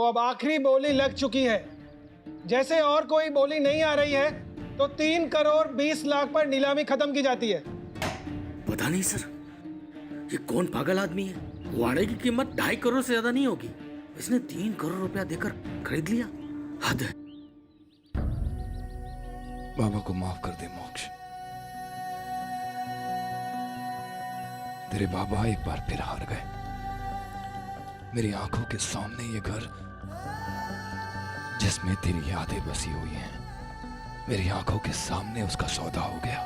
तो अब आखिरी बोली लग चुकी है। जैसे और कोई बोली नहीं आ रही है तो 3 करोड़ 20 लाख पर नीलामी खत्म की जाती है। पता नहीं सर, ये कौन पागल आदमी है। वाड़े की कीमत 2.5 करोड़ से ज्यादा नहीं होगी, इसने 3 करोड़ रुपया देकर खरीद लिया। हद है। बाबा को माफ कर दे मोक्ष। तेरे बाबा एक बार फिर हार गए। मेरी आंखों के सामने ये घर जिसमें तेरी यादें बसी हुई हैं, मेरी आंखों के सामने उसका सौदा हो गया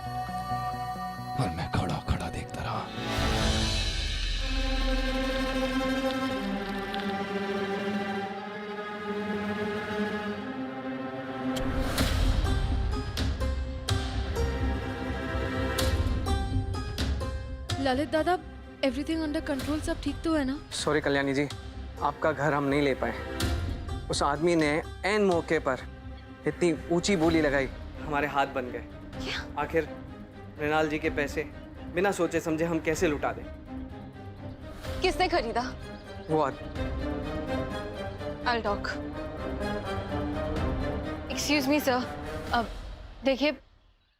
और मैं खड़ा खड़ा देखता रहा। ललित दादा, एवरीथिंग अंडर कंट्रोल, सब ठीक तो है ना? सॉरी कल्याणी जी, आपका घर हम नहीं ले पाए। उस आदमी ने ऐन मौके पर इतनी ऊंची बोली लगाई, हमारे हाथ बन गए। क्या? आखिर मृणाल जी के पैसे बिना सोचे समझे हम कैसे लुटा दें? किसने खरीदा? वो आदमी। I'll talk. Excuse me sir, अब देखिए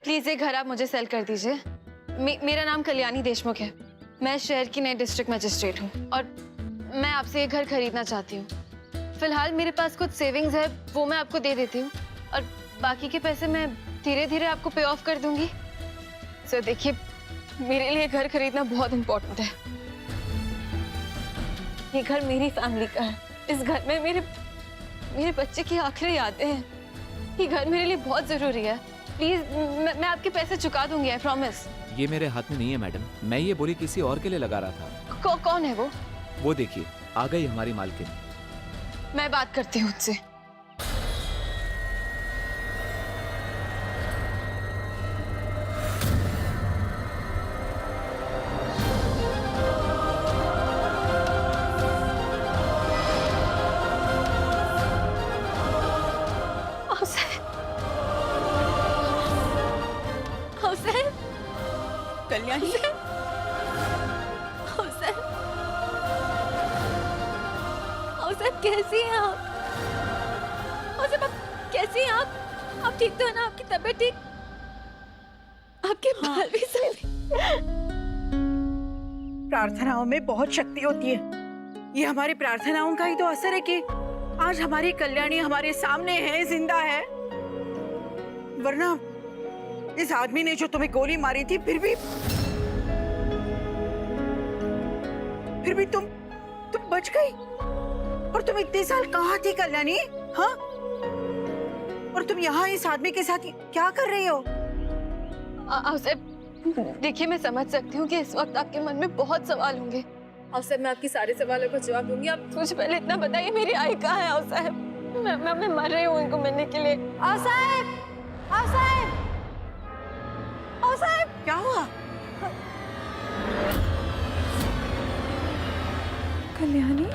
प्लीज ये घर आप मुझे सेल कर दीजिए। मेरा नाम कल्याणी देशमुख है, मैं शहर की नई डिस्ट्रिक्ट मजिस्ट्रेट हूँ और मैं आपसे ये घर खरीदना चाहती हूँ। फिलहाल मेरे पास कुछ सेविंग्स है, वो मैं आपको दे देती हूँ और बाकी के पैसे मैं धीरे धीरे आपको पे ऑफ कर दूंगी। सो देखिए, मेरे लिए घर खरीदना बहुत इम्पोर्टेंट है। ये घर मेरी फैमिली का है, इस घर में मेरे बच्चे की आखिरी यादें हैं। ये घर मेरे लिए बहुत जरूरी है। प्लीज मैं आपके पैसे चुका दूंगी, आई प्रॉमिस। ये मेरे हाथ में नहीं है मैडम, मैं ये बोली किसी और के लिए लगा रहा था। कौन है वो? वो देखिए आ गई हमारी मालकिन। मैं बात करती हूँ उससे। कल्याणी, कैसी हैं आप? कैसी हैं आप? आप ठीक तो है ना? आपकी तबीयत ठीक? आपके बाल भी सही? प्रार्थनाओं में बहुत शक्ति होती है। ये हमारी प्रार्थनाओं का ही तो असर है कि आज हमारी कल्याणी हमारे सामने है, जिंदा है। वरना इस आदमी ने जो तुम्हें गोली मारी थी, फिर भी तुम बच गई। और तुम इतने साल कहाँ थी कल्याणी? हाँ? और तुम यहाँ इस आदमी के साथ क्या कर रही हो? देखिए, मैं समझ सकती हूँ कि इस वक्त आपके मन में बहुत सवाल होंगे। साहब, मैं आपकी सारे सवालों का जवाब दूंगी। आप मुझे पहले इतना बताइए, मेरी आई कहाँ है? साहब, मैं मर रही हूँ इनको मिलने के लिए। साहब, क्या हुआ? कल्याणी?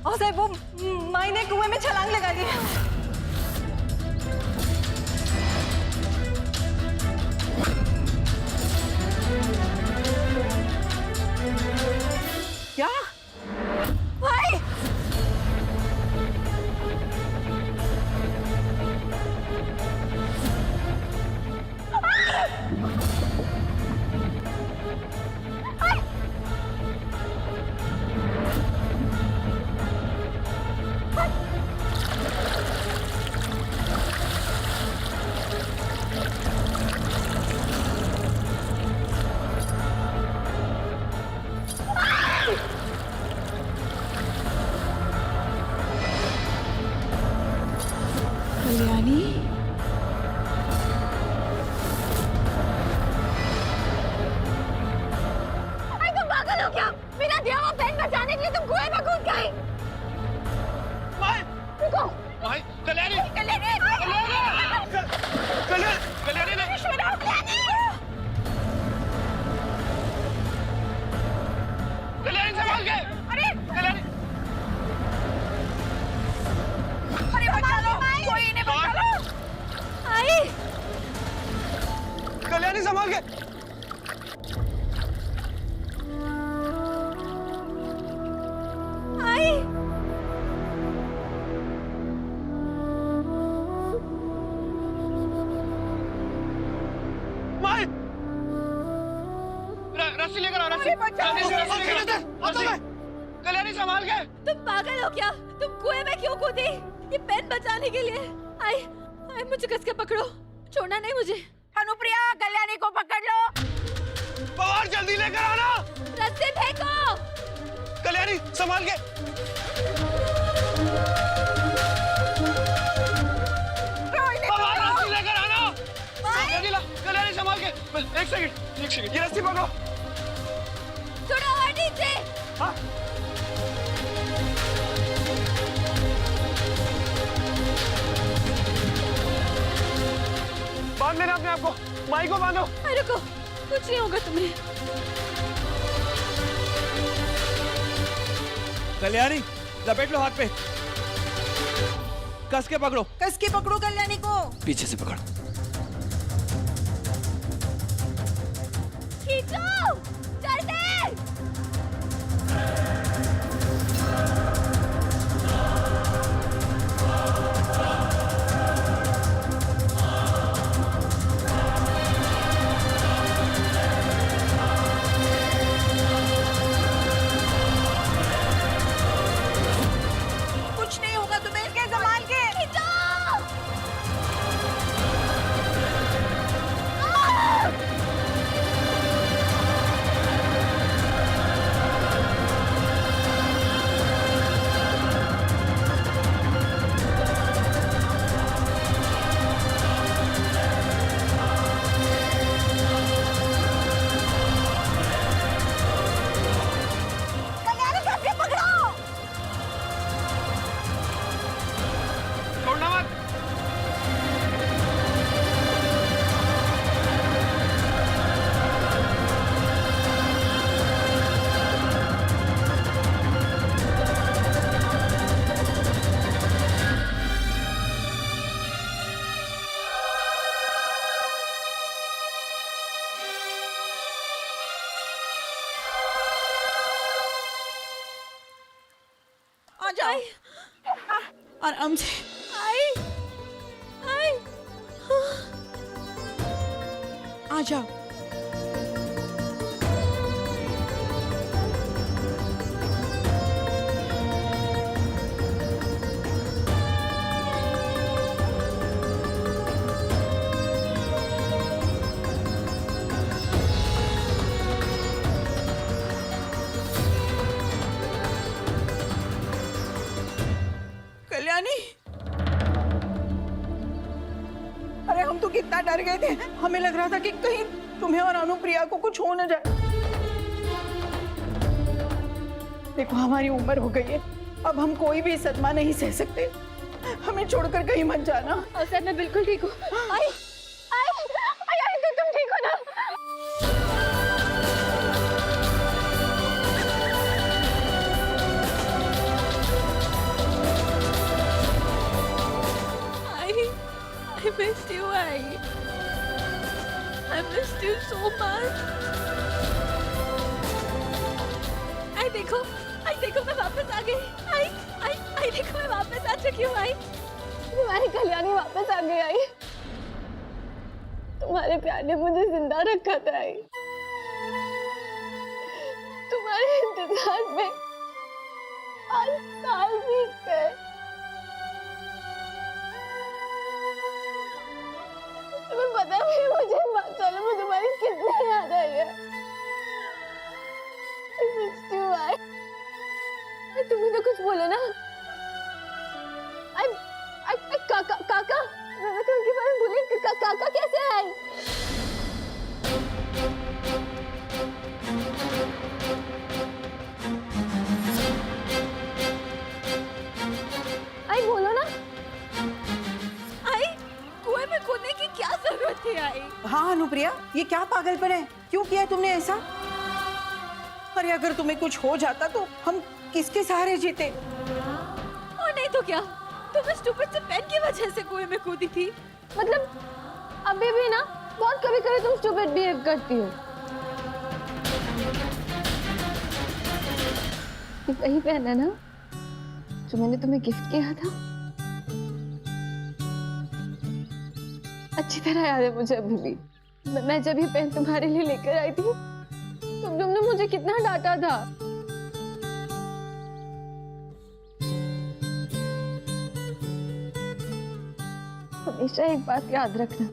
साहब, वो माई ने कुएं में छलांग लगा दी है। क्या? भाई! रस्सी लेकर आ रस्सी कल्याणी संभाल के। तुम पागल हो क्या? तुम कुएं में क्यों कूदी? ये पेन बचाने के लिए। आई आई मुझे कस के पकड़ो, छोड़ना नहीं मुझे। अनुप्रिया, कल्याणी को पकड़ लो। पवार जल्दी लेकर आना। रस्सी फेंको। कल्याणी संभाल के। पवार रस्सी लेकर आना। कल्याणी संभाल के। एक सेकंड ये रस्सी पकड़ो। थोड़ा और नीचे। हाँ? बांध लेना अपने आप को। माई को बांधो। रुको, कुछ नहीं होगा तुम्हें। कल्याणी, लपेट लो हाथ पे, कस के पकड़ो। कस के पकड़ो कल्याणी को। पीछे से पकड़ो। खींचो, जल्दी। कुछ नहीं होगा तुम्हें, के संभाल के। कल्याणी कस के पकड़ो। छोड़ना मत। आ जाओ। आराम से। आई आई आ जाओ। कल्याणी, अरे हम तो कितना डर गए थे। हमें लग रहा था कि कहीं तुम्हें और अनुप्रिया को कुछ हो न जाए। देखो हमारी उम्र हो गई है, अब हम कोई भी सदमा नहीं सह सकते। हमें छोड़कर कहीं मत जाना। सर मैं बिल्कुल ठीक हूँ। आई आई आई आई तो तुम ठीक हो ना? I missed you, I missed you so much. आई देखो मैं वापस आ गई। आई देखो मैं वापस आ चुकी हूँ। आई तुम्हारी कल्याणी वापस आ गई। आई तुम्हारे प्यार ने मुझे जिंदा रखा था। आई तुम्हारे इंतजार में 8 साल बीत गए। तुम्हें पता है मुझे बात चलो में तुम्हारी कितनी याद आई है। I missed you, आई तुम्हें तो कुछ बोलो ना। आई काका मैं तो उनके बारे में भूली। काका कैसे है? आई बोलो ना। आई कुएं में कूदने की क्या जरूरत थी? आई हाँ अनुप्रिया, ये क्या पागलपन है? क्यों किया तुमने ऐसा? अरे अगर तुम्हें कुछ हो जाता तो हम किसके सहारे जीते? और नहीं तो क्या, तुम इस स्टूपिड से पेन की वजह से कुएं में कूदी थी। मतलब अभी भी ना बहुत कभी कभी तुम स्टूपिड बिहेव करती हो। ये वही पेन है ना जो मैंने तुम्हें गिफ्ट किया था? अच्छी तरह याद है मुझे अभी भी। मैं जब ये पेन तुम्हारे लिए लेकर आई थी तुमने मुझे कितना डांटा था। हमेशा एक बात याद रखना,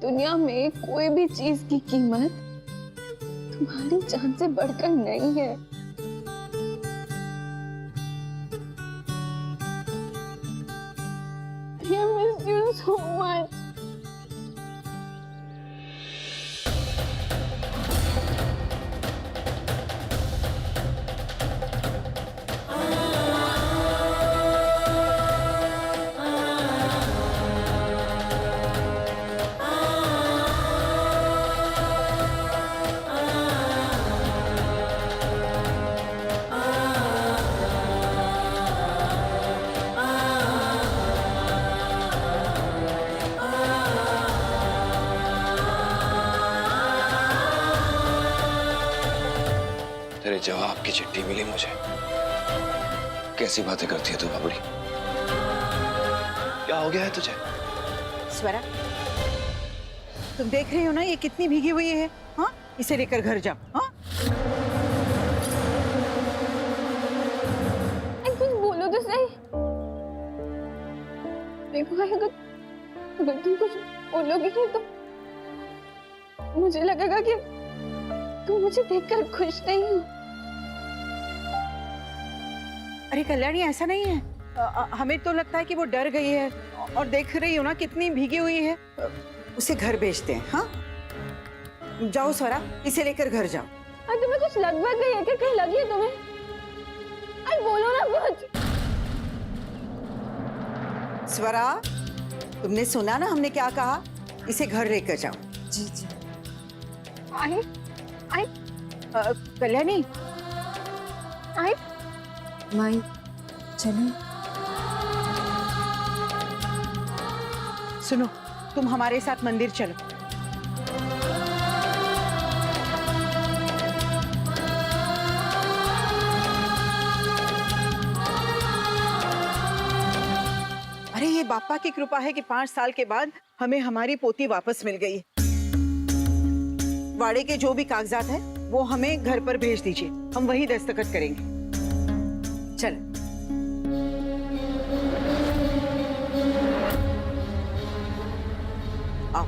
दुनिया में कोई भी चीज की कीमत तुम्हारी जान से बढ़कर नहीं है। I miss you so much. तेरे जवाब की चिट्ठी मिली मुझे। कैसी बातें करती है तू बाबुड़ी? क्या हो गया है तुझे? स्वरा, तुम देख रही हो ना ये कितनी भीगी हुई है। हाँ, इसे लेकर घर जाओ। हाँ, कुछ बोलो तो सही। देखो अगर तुम कुछ बोलोगी नहीं तो मुझे लगेगा कि तुम मुझे देखकर खुश नहीं हो। अरे कल्याणी, ऐसा नहीं है। हमें तो लगता है कि वो डर गई है, और देख रही हो ना कितनी भीगी हुई है। उसे घर भेजते हैं। हाँ, जाओ स्वरा, इसे लेकर घर जाओ। अरे तुम्हें कुछ लग गई है क्या? कहीं लगी है तुम्हें? अरे बोलो ना कुछ। स्वरा, तुमने सुना ना हमने क्या कहा? इसे घर लेकर जाओ। जी जी। आई कल्याणी, आई माई चलो। सुनो, तुम हमारे साथ मंदिर चलो। अरे ये बापा की कृपा है कि 5 साल के बाद हमें हमारी पोती वापस मिल गई। वाड़े के जो भी कागजात हैं वो हमें घर पर भेज दीजिए, हम वही दस्तखत करेंगे। चल। आओ।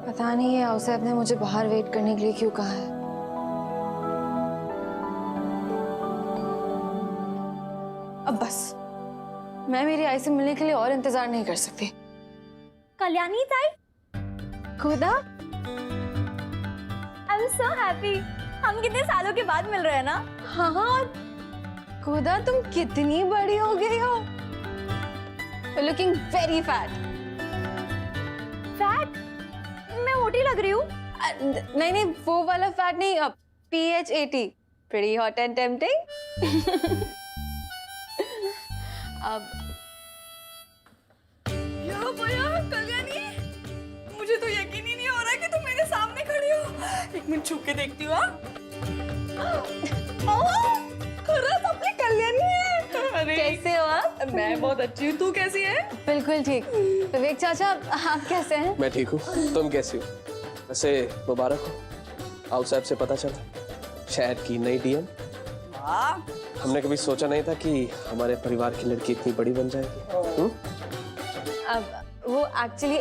पता नहीं है औसैफ ने मुझे बाहर वेट करने के लिए क्यों कहा है। अब बस मैं मेरी आई से मिलने के लिए और इंतजार नहीं कर सकती। कल्याणी ताई, खुदा, आई एम सो हैप्पी। हम कितने सालों के बाद मिल रहे हैं ना। हाँ, खुदा तुम कितनी बड़ी हो गई हो। Looking very fat. फैट? मैं मोटी लग रही हूँ। नहीं नहीं, वो वाला फैट नहीं, अब PH80, pretty hot and tempting। अब कल्याणी, मुझे तो यकीन ही नहीं हो रहा है कि तुम मेरे सामने खड़ी हो। एक मिनट छू के देखती हूँ। खरस अपनी कल्याणी है। अरे कैसे हो आप? मैं बहुत अच्छी हूँ, तू कैसी है? बिल्कुल ठीक। विवेक चाचा, आप कैसे हैं? मैं ठीक हूँ, तुम कैसी हो? वैसे मुबारक हो, औसैफ से पता चला शहर की नई DM। हमने कभी सोचा नहीं था कि हमारे परिवार की लड़की इतनी बड़ी बन जाएगी। अब वो एक्चुअली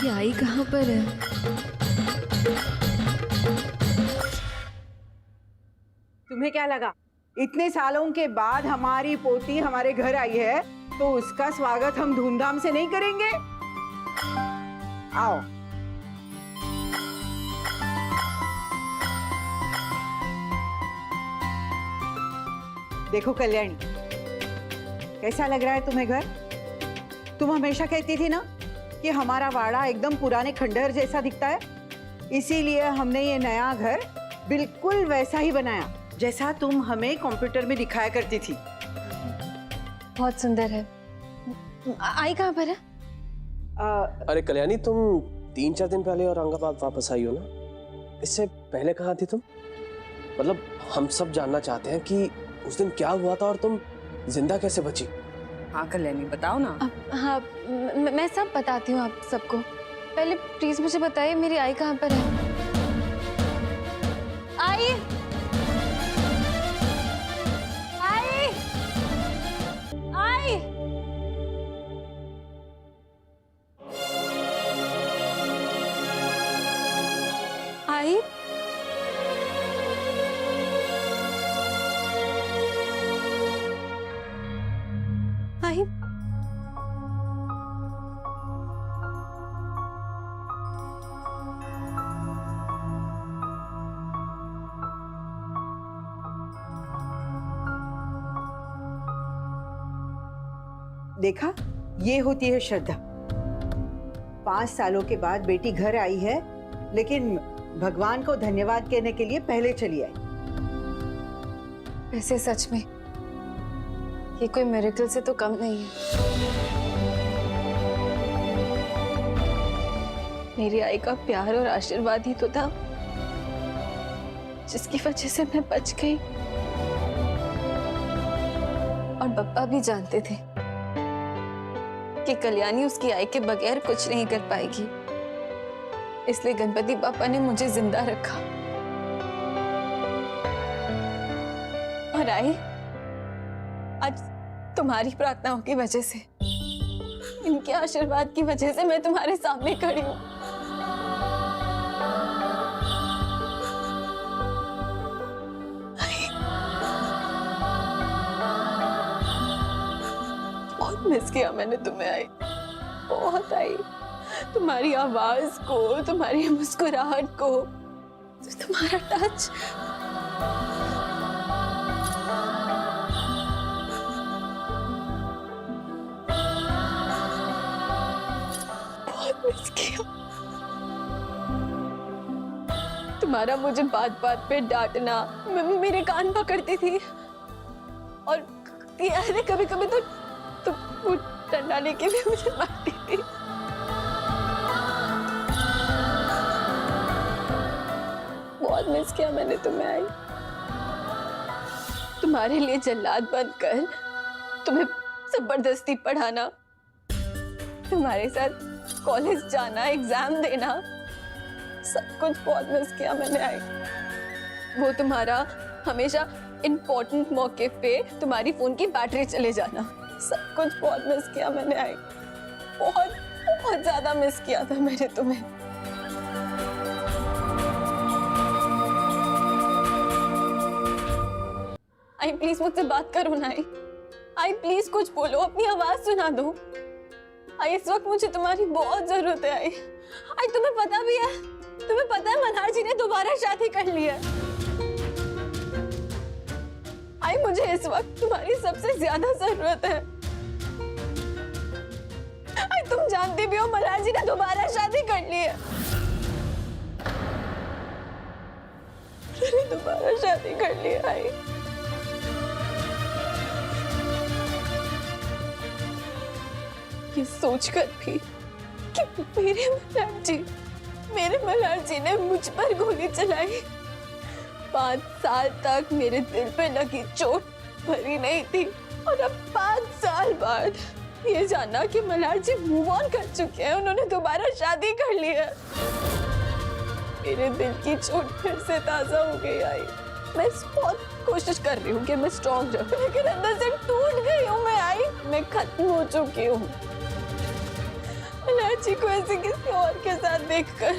ये आई कहाँ पर है? तुम्हें क्या लगा इतने सालों के बाद हमारी पोती हमारे घर आई है तो उसका स्वागत हम धूमधाम से नहीं करेंगे? आओ। देखो कल्याणी, कैसा लग रहा है तुम्हें घर? तुम हमेशा कहती थी ना कि हमारा वाड़ा एकदम पुराने खंडहर जैसा दिखता है, इसीलिए हमने ये नया घर बिल्कुल वैसा ही बनाया जैसा तुम हमें कंप्यूटर में दिखाया करती थी। बहुत सुंदर है। आई कहाँ पर है? अरे कल्याणी, तुम 3-4 दिन पहले औरंगाबाद वापस आई हो ना? इससे पहले कहाँ थी तुम? मतलब हम सब जानना चाहते हैं कि उस दिन क्या हुआ था और तुम जिंदा कैसे बची? हाँ कल्याणी, बताओ ना। हाँ, मैं सब बताती हूँ आप सबको। पहले प्लीज मुझे बताइए मेरी आई कहाँ पर है? आई, आई, आई। आई, आई। देखा, ये होती है श्रद्धा। 5 सालों के बाद बेटी घर आई है, लेकिन भगवान को धन्यवाद कहने के लिए पहले चली आई। वैसे सच में ये कोई मिरेकल से तो कम नहीं है। मेरी आई का प्यार और आशीर्वाद ही तो था जिसकी वजह से मैं बच गई। और बप्पा भी जानते थे कि कल्याणी उसकी आई के बगैर कुछ नहीं कर पाएगी, इसलिए गणपति पापा ने मुझे जिंदा रखा। और आई, आज तुम्हारी प्रार्थनाओं की वजह से, इनके आशीर्वाद की वजह से मैं तुम्हारे सामने खड़ी हूँ। बहुत मिस किया मैंने तुम्हें आई, बहुत आई। तुम्हारी आवाज को, तुम्हारी मुस्कुराहट को, तुम्हारा टच। मिस किया। तुम्हारा मुझे बात बात पे डांटना, मेरे कान पकड़ती थी और अरे कभी कभी तो वो डंडा लेके भी मुझे मारती थी। बहुत मिस किया मैंने तुम्हें आई। तुम्हारे लिए जल्लाद बनकर तुम्हें जबरदस्ती पढ़ाना, तुम्हारे साथ कॉलेज जाना, एग्जाम देना, सब कुछ बहुत मिस किया मैंने आई। वो तुम्हारा हमेशा इम्पोर्टेंट मौके पे तुम्हारी फोन की बैटरी चले जाना, सब कुछ बहुत मिस किया मैंने आई। बहुत बहुत ज्यादा मिस किया था मैंने तुम्हें। आई प्लीज मुझसे बात करो ना। आई प्लीज कुछ बोलो, अपनी आवाज सुना दो। आई इस वक्त मुझे तुम्हारी बहुत जरूरत है। आई तुम्हें पता भी है, तुम्हें पता है मनहार जी ने दोबारा शादी कर ली है। आई मुझे इस वक्त तुम्हारी सबसे ज्यादा जरूरत है। आई तुम जानती भी हो मनहार जी ने दोबारा शादी कर ली है। दोबारा शादी कर ली है। आई ये सोचकर भी कि मेरे मल्हार जी ने मुझ पर गोली चलाई। 5 साल तक मेरे दिल पे लगी चोट भरी नहीं थी, और अब 5 साल बाद ये जाना कि मल्हार जी मूव ऑन कर चुके हैं, उन्होंने दोबारा शादी कर ली है, मेरे दिल की चोट फिर से ताजा हो गई। आई मैं बहुत कोशिश कर रही हूँ कि मैं स्ट्रॉन्ग रहूं, लेकिन अंदर से टूट गई हूँ मैं। आई मैं खत्म हो चुकी हूँ। मल्हार जी को ऐसे किसी और के साथ देखकर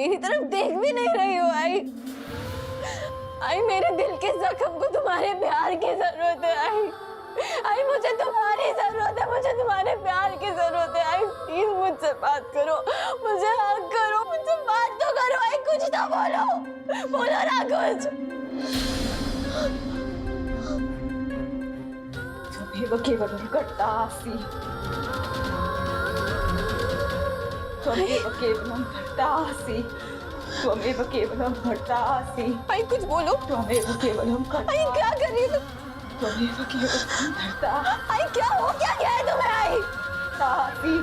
मेरी तरफ देख भी नहीं रही हो आई। आई मेरे दिल के जख्म को तुम्हारे प्यार की जरूरत है आई मुझे तुम्हारी जरूरत है, मुझे तुम्हारे प्यार की जरूरत है। आई प्लीज मुझसे बात करो, मुझे हक करो, मुझसे बात तो करो। आई कुछ तो बोलो ना कुछ। त्वमेव केवलं कर्तासि, त्वमेव केवलं कर्तासि, त्वमेव केवलं कर्तासि। आई कुछ बोलो। त्वमेव केवलं आई क्या कर रही हो? त्वमेव केवलं कर्तासि। आई क्या हो क्या गया है तुम्हें? आई कर्तासि।